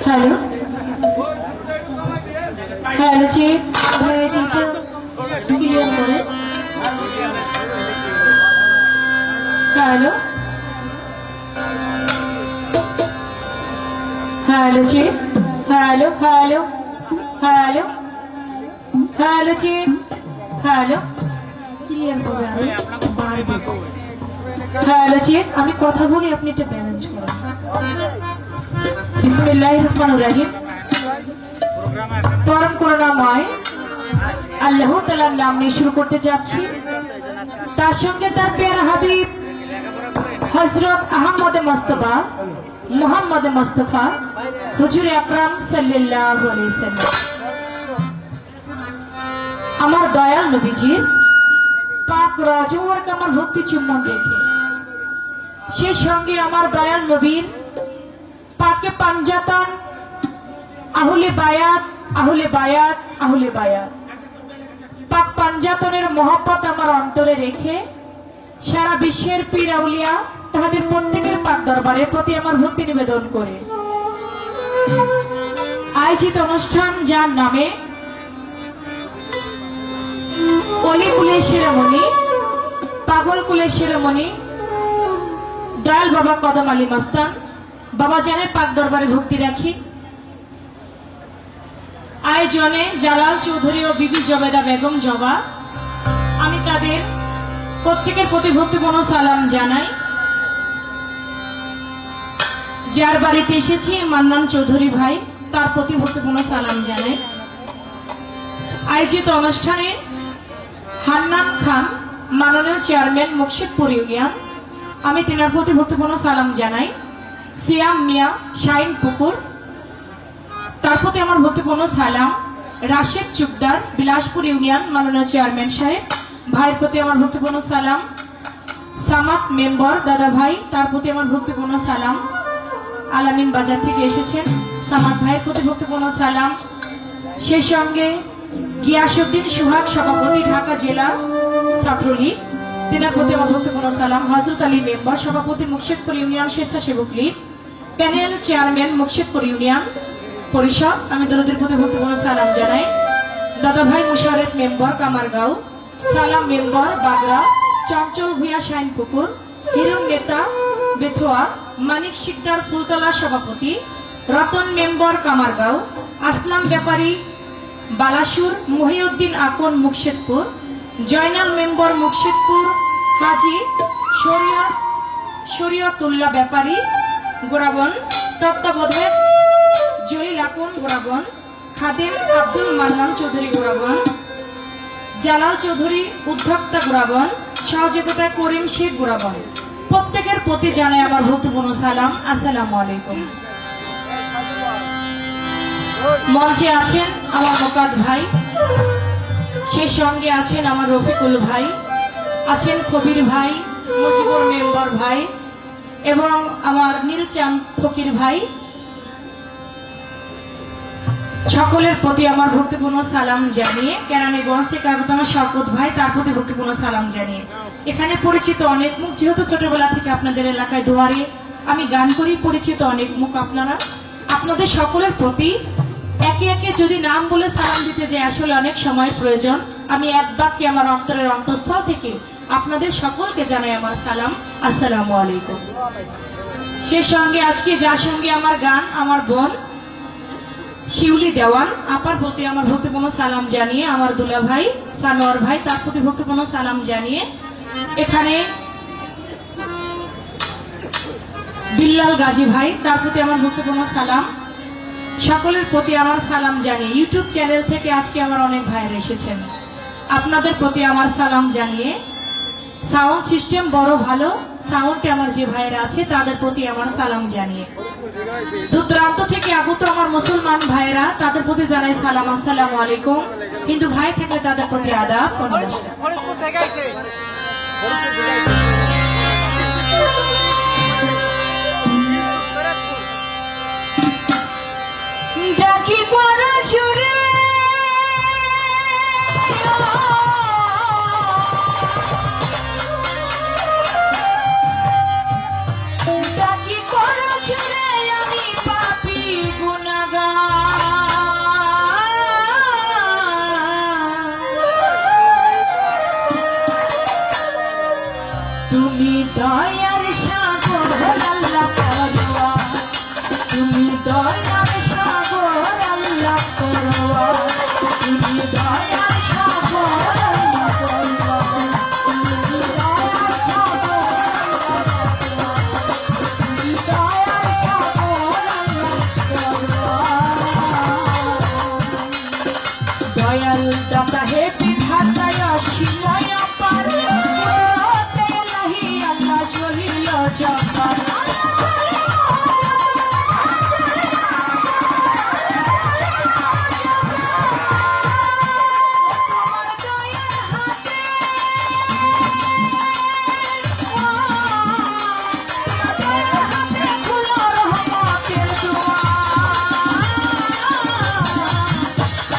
Hello hello जी मैं जी क्या clear करें हेलो हेलो जी हेलो हेलो हेलो हेलो जी हेलो क्लियर करें हेलो जी আমি কথা বলি আপনি এটা ব্যালেন্স করুন বিসমিল্লাহির রহমানির রহিম পরম করুণাময় আল্লাহ তাআলার নাম নিয়ে শুরু করতে যাচ্ছি তার সঙ্গে তার প্রিয় হাবিব হযরত আহমদ মুস্তাফা মুহাম্মদ মুস্তাফা হুজুর আকরাম সাল্লাল্লাহু আলাইহি সাল্লাম আমার দয়াল নবীজির পাক রজওয়ার আমার ভক্তি চুম্বন রেখে সেই সঙ্গে আমার দয়াল নবীর পাকে পাঞ্জাতন আহলে বায়াত আহলে বায়াত আহলে বায়াত পাক পাঞ্জাতনের মহব্বত আমার অন্তরে রেখে সারা বিশ্বের পীর আউলিয়া হাবিব প্রত্যেকের পাক দরবারে প্রতি আমার ভক্তি নিবেদন করে আয়োজিত অনুষ্ঠান যার নামে অলি কুলের শিরোমণি, পাগল কুলের শিরোমণি দয়াল বাবা কদম আলী মস্তান বাবা জানের পাক দরবারে ভক্তি রাখি। আয়োজনে জালাল চৌধুরী ও বিবি জবেদা বেগম জবা, আমি তাদের প্রত্যেকের প্রতি ভক্তিপূর্ণ সালাম জানাই। যার বাড়িতে এসেছি মান্নান চৌধুরী ভাই, তার প্রতি ভক্তিপূর্ণ সালাম জানাই। আয়োজিত অনুষ্ঠানে হান্নান খান মাননীয় চেয়ারম্যান মুর্শিদপুর ইউনিয়ন, আমি তেনার প্রতি ভক্তিপূর্ণ সালাম জানাই। সিয়াম মিয়া শাইন পুকুর, তার প্রতি আমার ভক্তিপূর্ণ সালাম। রাশেদ চুকদার বিলাসপুর ইউনিয়ন মাননীয় চেয়ারম্যান সাহেব, ভাইয়ের প্রতি আমার ভক্তিপূর্ণ সালাম। সামাত মেম্বার দাদা ভাই, তার প্রতি আমার ভক্তিপূর্ণ সালাম। আলামিন বাজার থেকে এসেছেন, সামাত ভাইয়ের প্রতি ভক্তিপূর্ণ সালাম। সেই সঙ্গে গিয়াসউদ্দিন সুহাগ সভাপতি ঢাকা জেলা ছাত্রলীগ, তেনার প্রতি আমার ভক্তিপূর্ণ সালাম। হযরত আলী মেম্বার সভাপতি মুর্শিদপুর ইউনিয়ন স্বেচ্ছাসেবক League, panel chairman Murshidpur union পরিষদ, আমি তাদের প্রতি ভক্তিপূর্ণ সালাম জানাই। দাদা ভাই মুশারফ মেম্বার কামারগাঁও, সালাম মেম্বার বাগড়া, চঞ্চল ভূয়া শাইন পুকুর, হিরণ নেতা বেথুয়া, মানিক শিকদার ফুলতলা সভাপতি, রতন মেম্বার কামারগাঁও, আসলাম ব্যাপারী বালাসুর, মহিউদ্দিন আকন মুর্শিদপুর, জয়নাল মেম্বার মুর্শিদপুর, হাজি শরিয়তুল্লাহ ব্যাপারী গোরাবন, তত্ত্বাবধায়ক জলিল আকন গোরাবন, খাদেম আব্দুল মান্নান চৌধুরী গোরাবন, জালাল চৌধুরী উদ্যোক্তা গোরাবন, সহযোগিতা করিম শেখ গোরাবন, প্রত্যেকের প্রতি জানাই আমার ভক্তিপূর্ণ সালাম। আসসালামু আলাইকুম। মঞ্চে আছেন আমার মোকাদ ভাই, সেই সঙ্গে আছেন আমার রফিকুল ভাই, আছেন কবির ভাই, মুজিবুর মেম্বার ভাই এবং আমার নীলচাঁদ ফকির ভাই, সকলের প্রতি আমার ভক্তিপূর্ণ সালাম জানিয়ে কেরানীগঞ্জ থেকে আগত আমার শওকত ভাই, তার প্রতি ভক্তিপূর্ণ সালাম জানিয়ে এখানে পরিচিত অনেক মুখ, যেহেতু ছোটবেলা থেকে আপনাদের এলাকায় দুয়ারে আমি গান করি, পরিচিত অনেক মুখ আপনারা, আপনাদের সকলের প্রতি একে একে যদি নাম বলে সালাম দিতে যাই আসলে অনেক সময়ের প্রয়োজন। আমি এক বাক্যে আমার অন্তরের অন্তঃস্থল থেকে আপনাদের সকলকে জানাই আমার সালাম। আসসালামু আলাইকুম। সে সঙ্গে আজকে যার সঙ্গে আমার গান, আমার বোন শিউলি দেওয়ান আপার প্রতি আমার ভক্তিপূর্ণ সালাম জানিয়ে, আমার দুলা ভাই সানোয়ার ভাই, তার প্রতি ভক্তিপূর্ণ সালাম জানিয়ে, এখানে বিল্লাল গাজী ভাই, তার প্রতি আমার ভক্তিপূর্ণ সালাম। সকলের প্রতি আমার সালাম জানিয়ে ইউটিউব চ্যানেল থেকে আজকে আমার অনেক ভাইয়েরা এসেছেন, আপনাদের প্রতি আমার সালাম জানিয়ে, সাউন্ড সিস্টেম বড় ভালো, সাউন্ডে আমার যে ভাইয়েরা আছে তাদের প্রতি আমার সালাম জানিয়ে, দূরান্ত থেকে আগত আমার মুসলমান ভাইয়েরা তাদের প্রতি জানাই সালাম। আসসালামু আলাইকুম। হিন্দু ভাই থাকলে তাদের প্রতি আদাব। ডাকি পড়া ছুরে ডাকি পড়া ছুরে আমি পাপী গুনাহগার, তুমি দয়ার সাগর আল্লাহ পরোয়া, তুমি দয়ার সাগর আল্লাহ পরোয়া, তুমি দয়ার সাগর আল্লাহ পরোয়া, তুমি দয়ার সাগর তুমি দয়ার সাগর আল্লাহ পরোয়া। দয়াল দাতা হে বিধাতায় অসীময় অপার, কুদরতে ইলাহি আল্লাহ জলিল জব্বার,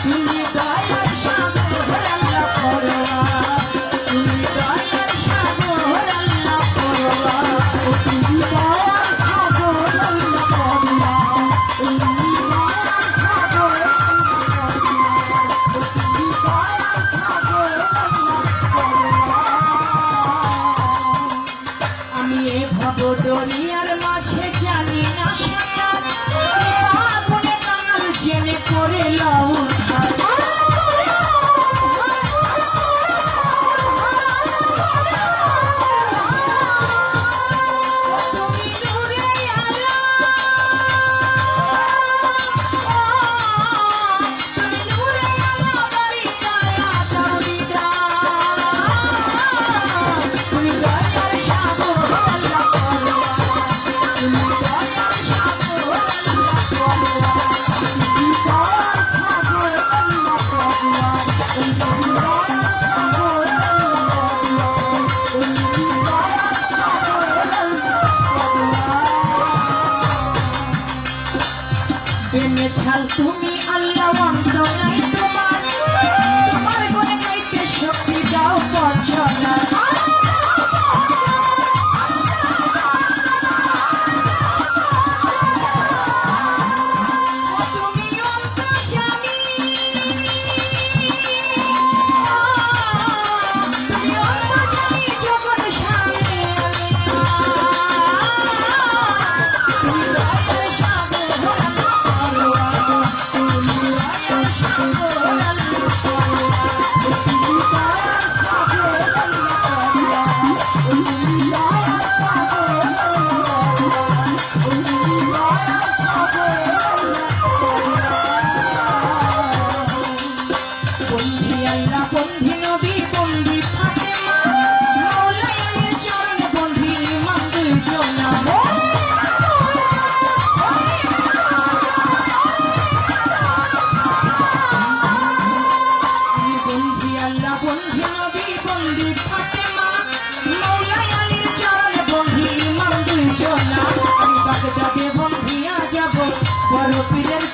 তুমি দয়ার সাগর আল্লাহ পরোয়া। প্রেমে ছাল তুমি আল্লাহ অন্ত নাই তোমার তোমার গুণে গাইতে শক্তি দাও পছনা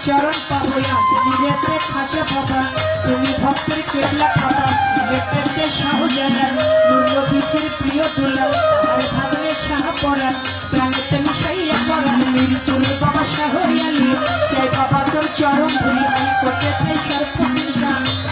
চরণ পাবো আজ নিরেতে খাঁচা বাবা তুমি ভক্তের কেবলা খাতা সিলেটের শাহজালাল নুরো বিচির প্রিয় দুলাল আর ভাবনের শাহ পরাণ প্রাণেতে মিশাইয়া পরাণ মৃত্যুর বাবা শাহরিয়ালি চাই বাবা তোর চরণ ধরি আমি কোটেতে সর্বদিশা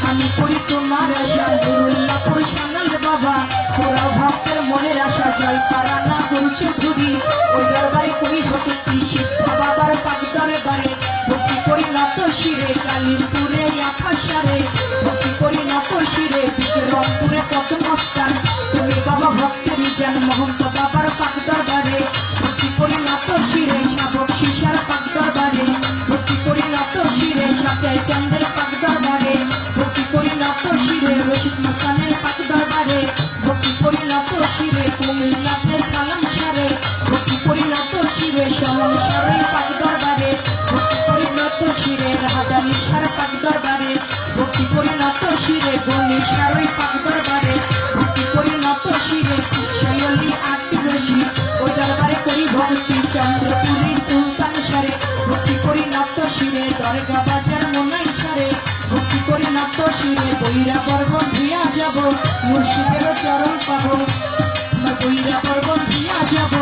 আমি করি তোমার আশা নুরুল্লাহপুর সানাল বাবা তোরা ভক্তের মনের আশা জয় পারা না করছে ধুরি ওই দরবারে করি ভক্তি শিক্ষা বাবার পাক দরবারে ভক্তি করি নত শিরে কালিমপুরে আকাশারে ভক্তি করি নত শিরে বিক্রমপুরে কত মস্তান তুমি বাবা ভক্তেরই জান মহন্ত বাবার পাক দরবারে ভক্তি করি নত শিরে শাবক শিশার পাক দরবারে ভক্তি করি নত শিরে সাচাই চান্দের পাক দরবারে ভক্তি করি নত শিরে রশিদ মস্তানের পাক দরবারে ভক্তি করি নত শিরে কুমিল্লাতে সালাম সারে ভক্তি করি নত শিরে সমন সারে পাক দরবারে ভক্তি করি নত শিরে রাহাদানি সার পাক দরবারে ভক্তি করি নত শিরে গনি সারই পাক দরবারে ভক্তি করি নত শিরে শৈলী আত্মীয়সী ওই দরবারে করি ভক্তি চন্দ্রপুরী সুলতান সারে ভক্তি করি নত শিরে দরগা বাজার মনাই সারে ভক্তি করি নত শিরে বৈরা পর্বত দিয়া যাব মুর্শিদের চরণ পাবো বৈরা পর্বত দিয়া যাব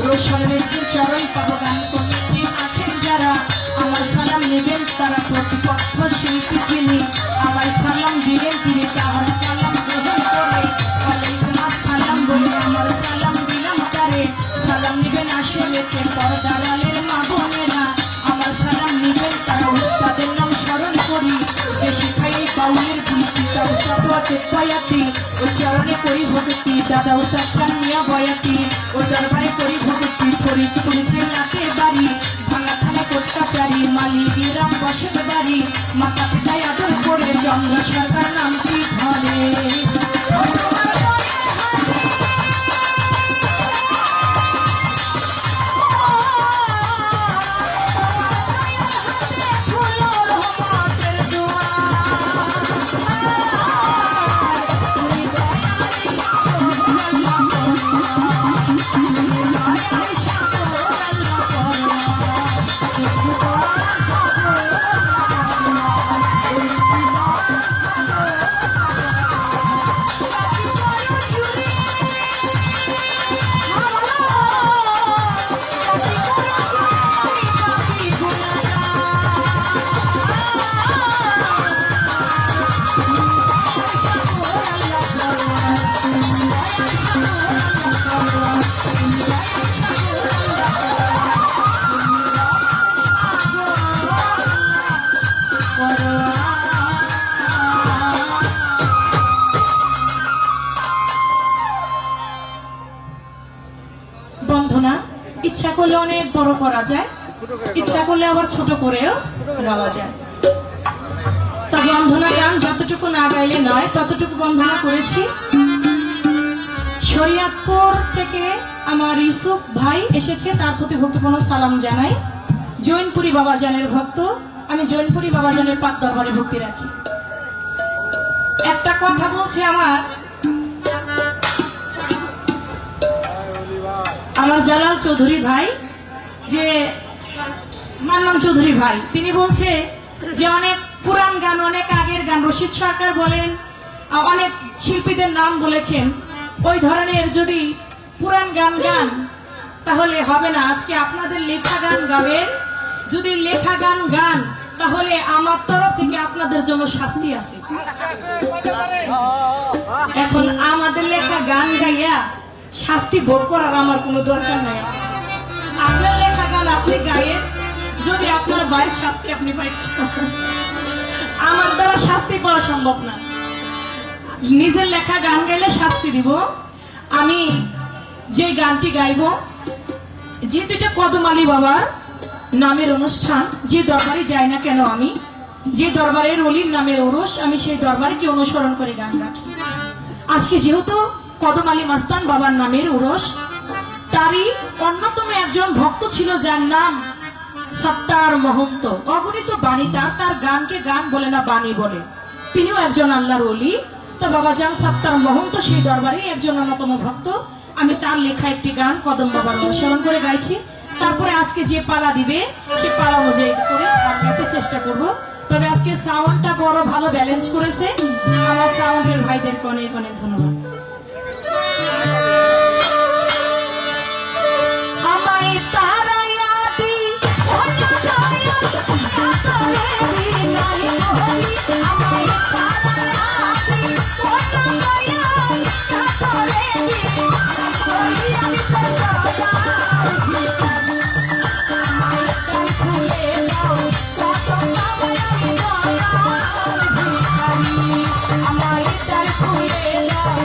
রোশন মিত্রের চরণ পাবো গান কমিটি আছেন যারা আমার সালাম নেবেন তারা প্রতিপক্ষ শিল্পী যিনি আমার সালাম দিলেন তিনি তাহার সালাম গ্রহণ করে ওয়ালাইকুম আসসালাম বলে আমার সালাম দিলাম তারে সালাম নেবেন আসলেতে পর্দারালের মা বোনেরা আমার সালাম নেবেন তারা উস্তাদের নাম স্মরণ করি যে শিখাই বাউলের গীতি তা উস্তাদ আছে বয়াতি ওই চরণে করি ভক্তি দাদা উস্তাদ চান মিয়া বয়াতি ওই দরবারে করি ভক্তি ফরিদপুর জেলাতে বাড়ি ভাঙা থানা কোটকাচারি মালিগিরাম বসত বাড়ি মাতা পিতায় আদর করে চন্দ্র সরকার নামটি ধরে বন্ধনা ইচ্ছা করলে অনেক বড় করা যায়, ইচ্ছা করলে আবার ছোট করেও গাওয়া যায়। তো বন্ধনা গান যতটুকু না গাইলে নয় ততটুকু বন্ধনা করেছি। শরিয়াতপুর থেকে আমার ইউসুফ ভাই এসেছে, তার প্রতি ভক্তিপূর্ণ সালাম জানাই। জৈনপুরি বাবাজানের ভক্ত, আমি জৈনপুরি বাবাজানের পাক দরবারে ভক্তি রাখি। একটা কথা বলছে আমার জালাল চৌধুরী ভাই, যে মান্নান চৌধুরী ভাই, তিনি বলছে যে অনেক পুরান গান, অনেক আগের গান, রশিদ সরকার বলেন, অনেক শিল্পীদের নাম বলেছেন, ওই ধরনের যদি পুরান গান গান তাহলে হবে না। আজকে আপনাদের লেখা গান গাবেন, যদি লেখা গান গান তাহলে আমার তরফ থেকে আপনাদের জন্য শাস্তি আছে। এখন আমাদের লেখা গান গাইয়া শাস্তি ভোগ করার আমার কোনো দরকার নাই। আপনার লেখা গান আপনি গাইয়েন, যদি আপনার ভাইয়ের শাস্তি আপনি পাইছেন, আমার দ্বারা শাস্তি পাওয়া সম্ভব না। নিজের লেখা গান গাইলে শাস্তি দিব। আমি যে গানটি গাইব, যেহেতু এটা কদম আলী বাবার নামের অনুষ্ঠান, যে দরবারে যাই না কেন, আমি যে দরবারের অলির নামের ওরস, আমি সেই দরবারকে অনুসরণ করে গান রাখি। আজকে যেহেতু কদম আলী মাস্তান বাবার নামের ওরস, তারই অন্যতম একজন ভক্ত ছিল যার নাম সত্তার মহন্ত। অগণিত বাণী তার গানকে গান বলে না, বাণী বলে। তিনিও একজন আল্লাহর ওলি। তো বাবা যান সত্তার মহন্ত সেই দরবারে একজন অন্যতম ভক্ত। আমি তার লেখা একটি গান কদম বাবার অনুসরণ করে গাইছি। তারপরে আজকে যে পালা দিবে সে পালা অনুযায়ী করে গাইতে চেষ্টা করব। তবে আজকে সাউন্ডটা বড় ভালো ব্যালেন্স করেছে, আমার সাউন্ডের ভাইদেরকে অনেক অনেক ধন্যবাদ। আমায় তারাইয়া দি আমায় তার ফুলে দাও।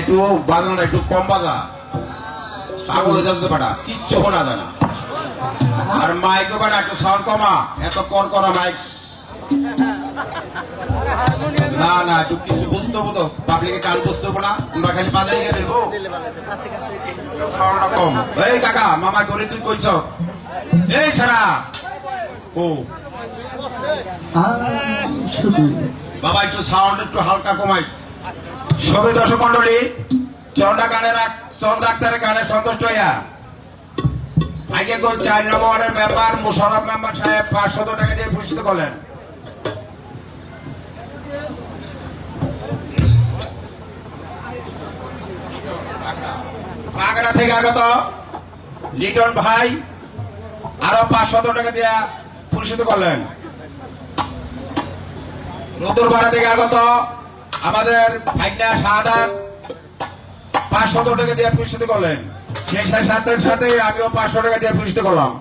একটু বাজানোটা একটু কম বাজা, পাগল হয়ে যাচ্ছে বেটা, কিচ্ছু শোনা যায় না। আর মাইক বেটা একটু সাউন্ড কমা, এত কর করা মাইক না না, একটু কিছু বুঝতে হবো তো, পাবলিকে কান বুঝতে হবো না, তোমরা খালি বাজাই গেলে সাউন্ডটা কম। এই কাকা মামা করে তুই কইছ এই ছাড়া ও শুধু বাবা একটু সাউন্ড একটু হালকা কমাইস। সবই দর্শক মন্ডলী, চন্দ্র ডাক্তারের গানে সন্তুষ্ট হইয়া আগে গোল 4 নম্বর ওয়ার্ডের মেম্বার মুশাররফ মেম্বার সাহেব 500 টাকা দিয়ে ভূষিত করলেন। বাগড়া থেকে আগত লিটন ভাই আরো 500 টাকা দিয়ে পুরস্কৃত করলেন। নতুন ভাড়া থেকে আগত আমাদের ভাইনা শাহাদাত 500 টাকা দিয়ে পুরস্কৃত করলেন। সেই সাথে সাথে আমিও 500 টাকা দিয়ে পুরস্কৃত করলাম।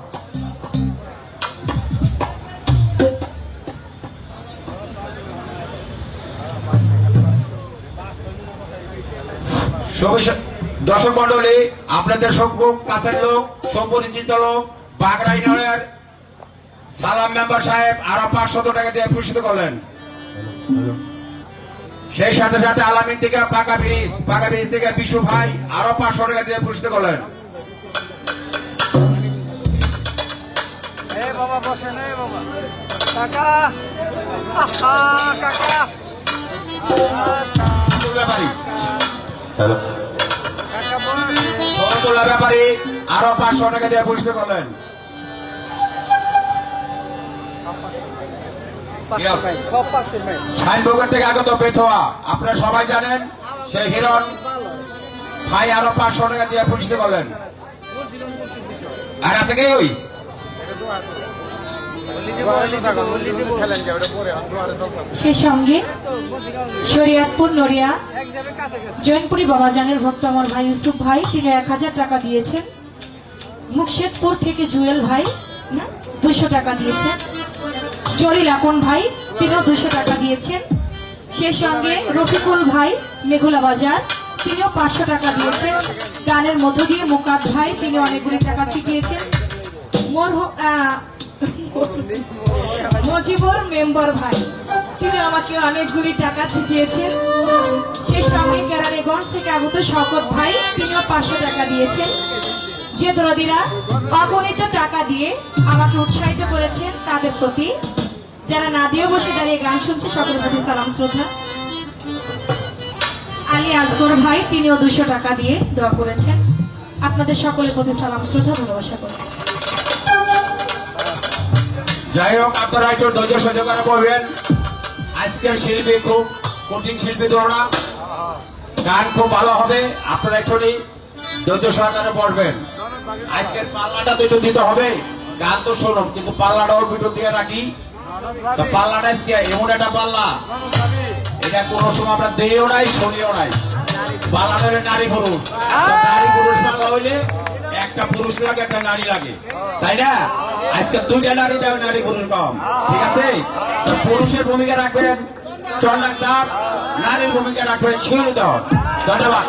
দর্শক মন্ডলী, আপনাদের সব কাছের লোক, সুপরিচিত লোক বাগড়া ইউনিয়নের সালাম মেম্বার সাহেব আরো 500 টাকা দিয়ে পুরস্কৃত করলেন। সেই সাথে সাথে আলামিন থেকে পাকা ব্রিজ থেকে বিশু ভাই আরো 500 টাকা দিয়ে পুরস্কৃত করলেন। ব্যাপারী ব্যাপারী আরো 500 টাকা দিয়ে পুরস্কৃত করলেন। সাইনবোর্ড থেকে আগত বেথোয়া, আপনারা সবাই জানেন, সেই হিরণ ভাই আরো 500 টাকা দিয়ে পুরস্কৃত করলেন। আর আছে কে ওই সে সঙ্গে শরিয়াতপুর নড়িয়া জৈনপুরি বাবাজানের ভক্ত আমার ভাই ইউসুফ ভাই, তিনি 1000 টাকা দিয়েছেন। মুকশেদপুর থেকে জুয়েল ভাই 200 টাকা দিয়েছেন। জলিল আকন ভাই তিনিও 200 টাকা দিয়েছেন। সে সঙ্গে রফিকুল ভাই মেঘুলা বাজার, তিনিও 500 টাকা দিয়েছেন। গানের মধ্য দিয়ে মুকাত ভাই, তিনি অনেকগুলি টাকা ছিটিয়েছেন। মজিবর মেম্বার ভাই, তিনি আমাকে অনেকগুলি টাকা ছিটিয়েছেন। সে সঙ্গে কেরানীগঞ্জ থেকে আগত শকত ভাই, তিনিও 500 টাকা দিয়েছেন। যে দরদিরা অগণিত টাকা দিয়ে আমাকে উৎসাহিত করেছেন, তাদের প্রতি, যারা না দিয়ে বসে দাঁড়িয়ে গান শুনছে, সকলের প্রতি সালাম শ্রদ্ধা। আলী আসগর ভাই, তিনিও 200 টাকা দিয়ে দোয়া করেছেন। আপনাদের সকলের প্রতি সালাম শ্রদ্ধা, ভালোবাসা করি। যাই হোক, আপনারা একটু ধৈর্য সহ্য করে পড়বেন। আজকের শিল্পী খুব কঠিন শিল্পী ধরনা, গান খুব ভালো হবে। আপনারা একটু ধৈর্য সহকারে পড়বেন। আজকের পাল্লাটা তো একটু দিতে হবে। গান তো শুনুন, কিন্তু পাল্লাটাও ভিতর দিয়ে রাখি। তো পাল্লাটা এমন একটা পাল্লা, এটা কোনো সময় আমরা দেও নাই, শুনিও নাই। পাল্লা ধরে নারী পুরুষ, নারী পুরুষ পাল্লা হইলে একটা পুরুষ লাগে, একটা নারী লাগে, তাই না? আজকে 2টা নারী দেবে, নারী পুরুষ কম, ঠিক আছে? পুরুষের ভূমিকা রাখবেন চন্দ্র ডাক্তার, নারীর ভূমিকা রাখবেন শিউলি। ধন্যবাদ।